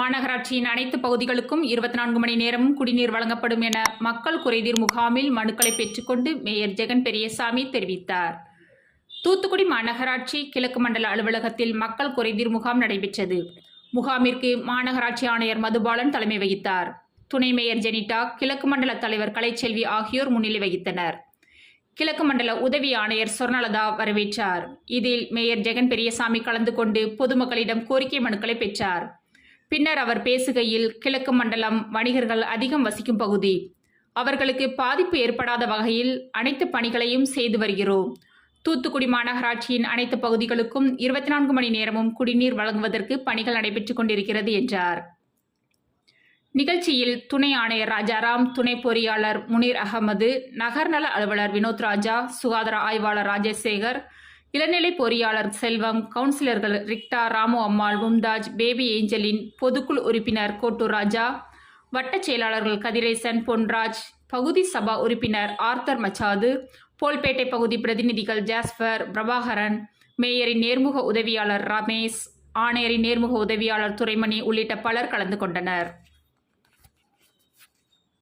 மாநகராட்சியின் அனைத்து பகுதிகளுக்கும் 24 மணி நேரமும் குடிநீர் வழங்கப்படும் என மக்கள் குறைதீர் முகாமில் மனுக்களை பெற்றுக்கொண்டு மேயர் ஜெகன் பெரியசாமி தெரிவித்தார். தூத்துக்குடி மாநகராட்சி கிழக்கு மண்டல அலுவலகத்தில் மக்கள் குறைதீர் முகாம் நடைபெற்றது. முகாமிற்கு மாநகராட்சி ஆணையர் மதுபாலன் தலைமை வகித்தார். துணை மேயர் ஜெனிட்டா, கிழக்கு மண்டல தலைவர் கலைச்செல்வி ஆகியோர் முன்னிலை வகித்தனர். கிழக்கு மண்டல உதவி ஆணையர் சொர்ணலதா வரவேற்றார். இதில் மேயர் ஜெகன் பெரியசாமி கலந்து கொண்டு பொதுமக்களிடம் கோரிக்கை மனுக்களை பெற்றார். பின்னர் அவர் பேசுகையில், கிழக்கு மண்டலம் வணிகர்கள் அதிகம் வசிக்கும் பகுதி. அவர்களுக்கு பாதிப்பு ஏற்படாத வகையில் அனைத்து பணிகளையும் செய்து வருகிறோம். தூத்துக்குடி மாநகராட்சியின் அனைத்து பகுதிகளுக்கும் 24 மணி நேரமும் குடிநீர் வழங்குவதற்கு பணிகள் நடைபெற்றுக் கொண்டிருக்கிறது என்றார். நிகழ்ச்சியில் துணை ஆணையர் ராஜாராம், துணை பொறியாளர் முனீர் அகமது, நகர்நல அலுவலர் வினோத் ராஜா, சுகாதார ஆய்வாளர் ராஜசேகர், இளநிலை பொறியாளர் செல்வம், கவுன்சிலர்கள் ரிக்டா, ராமு அம்மாள், மும்தாஜ், பேபி ஏஞ்சலின், பொதுக்குழு உறுப்பினர் கோட்டூர் ராஜா, வட்டச் செயலாளர்கள் கதிரேசன், பொன்ராஜ், பகுதி சபா உறுப்பினர் ஆர்த்தர் மச்சாது, போல்பேட்டை பகுதி பிரதிநிதிகள் ஜாஸ்பர், பிரபாகரன், மேயரின் நேர்முக உதவியாளர் ரமேஷ், ஆணையரின் நேர்முக உதவியாளர் துரைமணி உள்ளிட்ட பலர் கலந்து கொண்டனர்.